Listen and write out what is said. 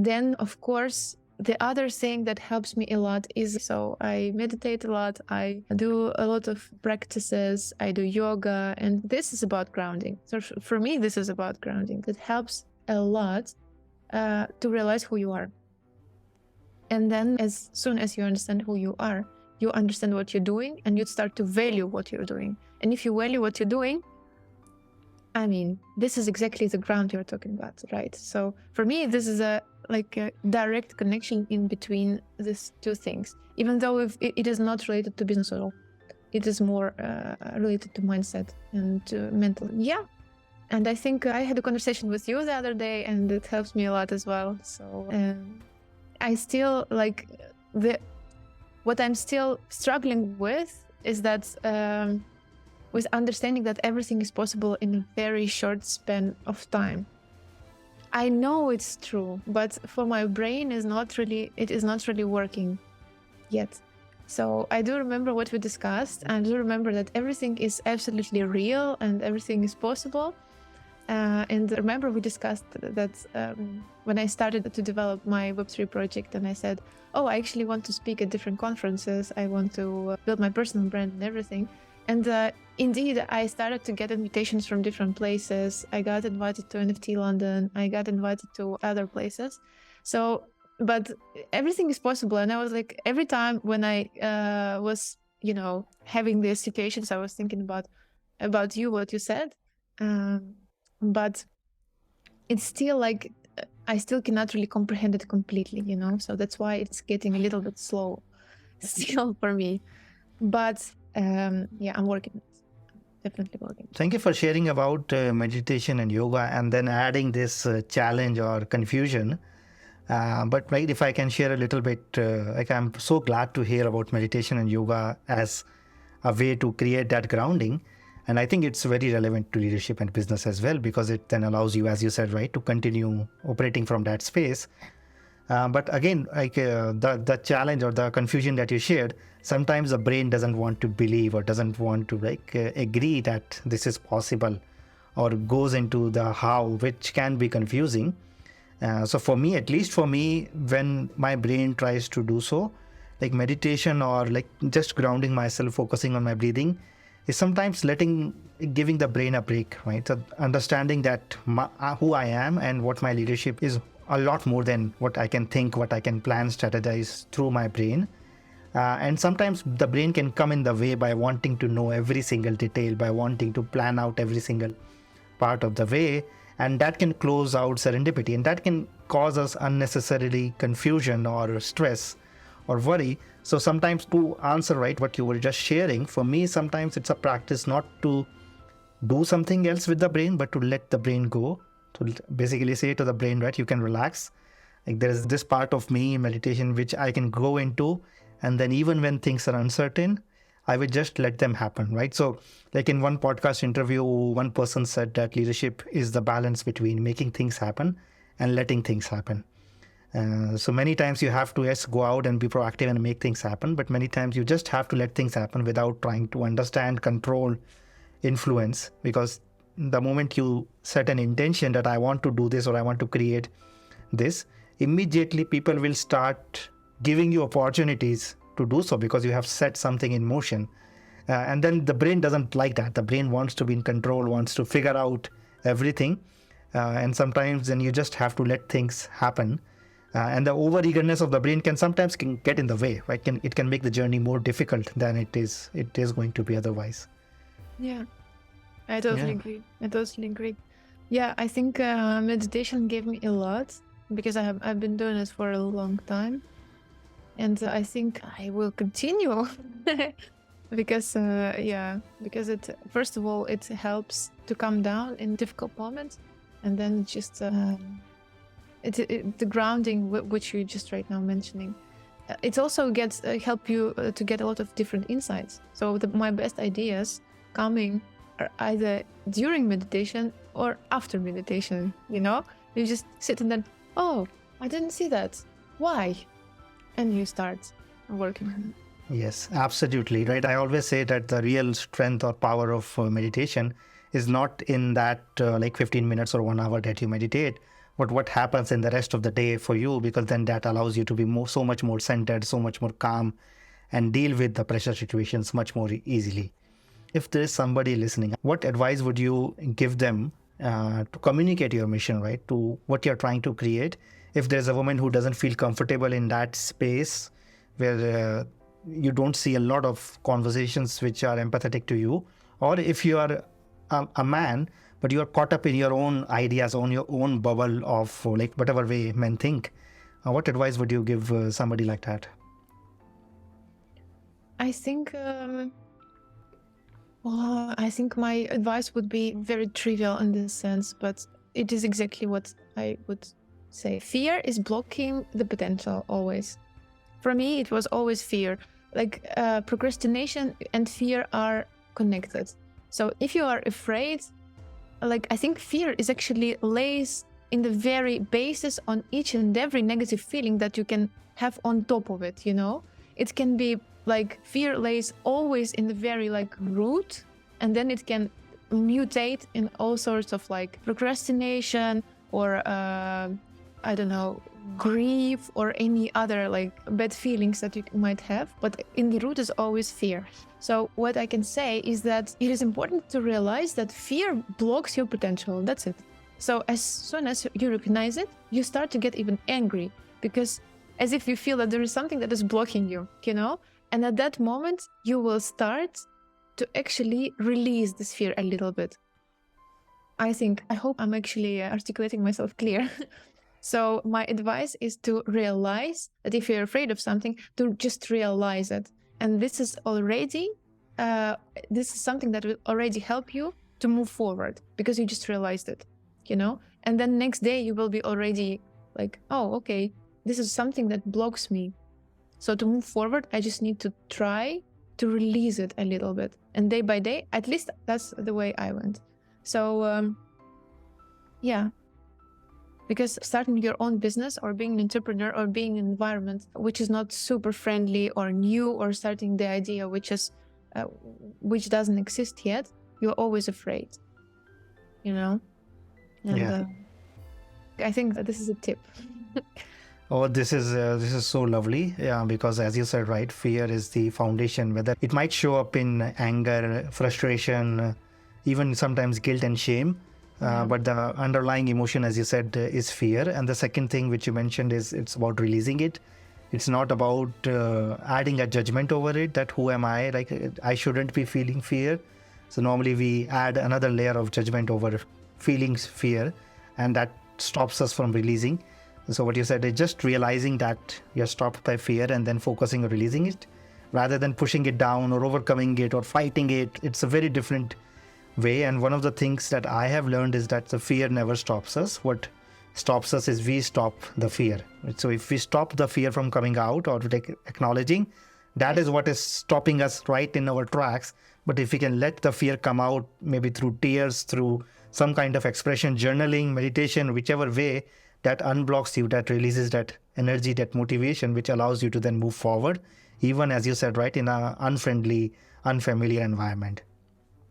then, of course, the other thing that helps me a lot is, so I meditate a lot, I do a lot of practices, I do yoga, and this is about grounding. So for me, this is about grounding. It helps a lot to realize who you are. And then as soon as you understand who you are, you understand what you're doing, and you start to value what you're doing. And if you value what you're doing, I mean, this is exactly the ground you're talking about, right? So for me, this is a direct connection in between these two things, even though it is not related to business at all. It is more related to mindset and to mental. Yeah. And I think I had a conversation with you the other day, and it helps me a lot as well. So I still what I'm still struggling with is that with understanding that everything is possible in a very short span of time. I know it's true, but for my brain it is not really working yet. So I do remember what we discussed, and I do remember that everything is absolutely real and everything is possible. And remember we discussed that when I started to develop my Web3 project, and I said, oh, I actually want to speak at different conferences. I want to build my personal brand and everything. And indeed, I started to get invitations from different places. I got invited to NFT London. I got invited to other places. So, but everything is possible. And I was like, every time when I was, having these situations, I was thinking about you, what you said. But it's still like, I still cannot really comprehend it completely, So that's why it's getting a little bit slow still for me. But I'm working on it. Definitely working. Thank you for sharing about meditation and yoga, and then adding this challenge or confusion. But right, if I can share a little bit, I'm so glad to hear about meditation and yoga as a way to create that grounding. And I think it's very relevant to leadership and business as well, because it then allows you, as you said, right, to continue operating from that space. But again, the challenge or the confusion that you shared, sometimes the brain doesn't want to believe or doesn't want to agree that this is possible, or goes into the how, which can be confusing. So for me, at least for me, when my brain tries to do so, like meditation or like just grounding myself, focusing on my breathing, is sometimes giving the brain a break, right? So understanding that who I am and what my leadership is a lot more than what I can think, what I can plan, strategize through my brain. And sometimes the brain can come in the way by wanting to know every single detail, by wanting to plan out every single part of the way. And that can close out serendipity, and that can cause us unnecessarily confusion or stress or worry. So sometimes, to answer right what you were just sharing, for me sometimes it's a practice not to do something else with the brain, but to let the brain go, to basically say to the brain, right, you can relax. Like there is this part of me in meditation which I can go into, and then even when things are uncertain, I would just let them happen, right? So like in one podcast interview, one person said that leadership is the balance between making things happen and letting things happen. So many times you have to, yes, go out and be proactive and make things happen, but many times you just have to let things happen without trying to understand, control, influence. Because the moment you set an intention that I want to do this or I want to create this, immediately people will start giving you opportunities to do so, because you have set something in motion. And then the brain doesn't like that. The brain wants to be in control, wants to figure out everything. And sometimes then you just have to let things happen. And the over-eagerness of the brain can sometimes get in the way, right? It can make the journey more difficult than it is going to be otherwise. Yeah, I totally agree. Yeah, I think meditation gave me a lot, because I've been doing it for a long time. And I think I will continue because it, first of all, it helps to calm down in difficult moments. And then just the grounding, which you're just right now mentioning, it also gets help you to get a lot of different insights. So my best ideas coming are either during meditation or after meditation. You just sit and then, oh, I didn't see that. Why? And you start working on it. Yes, absolutely. Right. I always say that the real strength or power of meditation is not in that 15 minutes or 1 hour that you meditate, but what happens in the rest of the day for you, because then that allows you to be so much more centered, so much more calm, and deal with the pressure situations much more easily. If there is somebody listening, what advice would you give them to communicate your mission, right? To what you're trying to create. If there's a woman who doesn't feel comfortable in that space where you don't see a lot of conversations which are empathetic to you, or if you are a man, but you are caught up in your own ideas, on your own bubble of like whatever way men think, what advice would you give somebody like that? I think I think my advice would be very trivial in this sense, but it is exactly what I would say. Fear is blocking the potential always. For me, it was always fear. Like procrastination and fear are connected. So if you are afraid, like I think fear is actually lays in the very basis on each and every negative feeling that you can have on top of it, you know? It can be like fear lays always in the very like root, and then it can mutate in all sorts of like procrastination or I don't know, grief or any other like bad feelings that you might have, but in the root is always fear. So what I can say is that it is important to realize that fear blocks your potential. That's it. So as soon as you recognize it, you start to get even angry, because as if you feel that there is something that is blocking you, you know? And at that moment, you will start to actually release this fear a little bit. I hope I'm actually articulating myself clear. So my advice is to realize that if you're afraid of something, to just realize it. And this is something that will already help you to move forward, because you just realized it, you know? And then next day you will be already like, oh, okay, this is something that blocks me. So to move forward, I just need to try to release it a little bit. And day by day, at least that's the way I went. So, yeah. Because starting your own business or being an entrepreneur or being in an environment which is not super friendly or new, or starting the idea which doesn't exist yet, you're always afraid, you know? And I think that this is a tip. Oh, this is so lovely. Yeah, because as you said, right, fear is the foundation. Whether it might show up in anger, frustration, even sometimes guilt and shame. But the underlying emotion, as you said, is fear. And the second thing which you mentioned is it's about releasing it. It's not about adding a judgment over it, that who am I? Like, I shouldn't be feeling fear. So normally we add another layer of judgment over feelings, fear, and that stops us from releasing. So what you said is just realizing that you're stopped by fear and then focusing on releasing it, rather than pushing it down or overcoming it or fighting it. It's a very different way. And one of the things that I have learned is that the fear never stops us. What stops us is we stop the fear. So if we stop the fear from coming out or acknowledging, that is what is stopping us right in our tracks. But if we can let the fear come out, maybe through tears, through some kind of expression, journaling, meditation, whichever way, that unblocks you, that releases that energy, that motivation, which allows you to then move forward, even as you said, right, in an unfriendly, unfamiliar environment.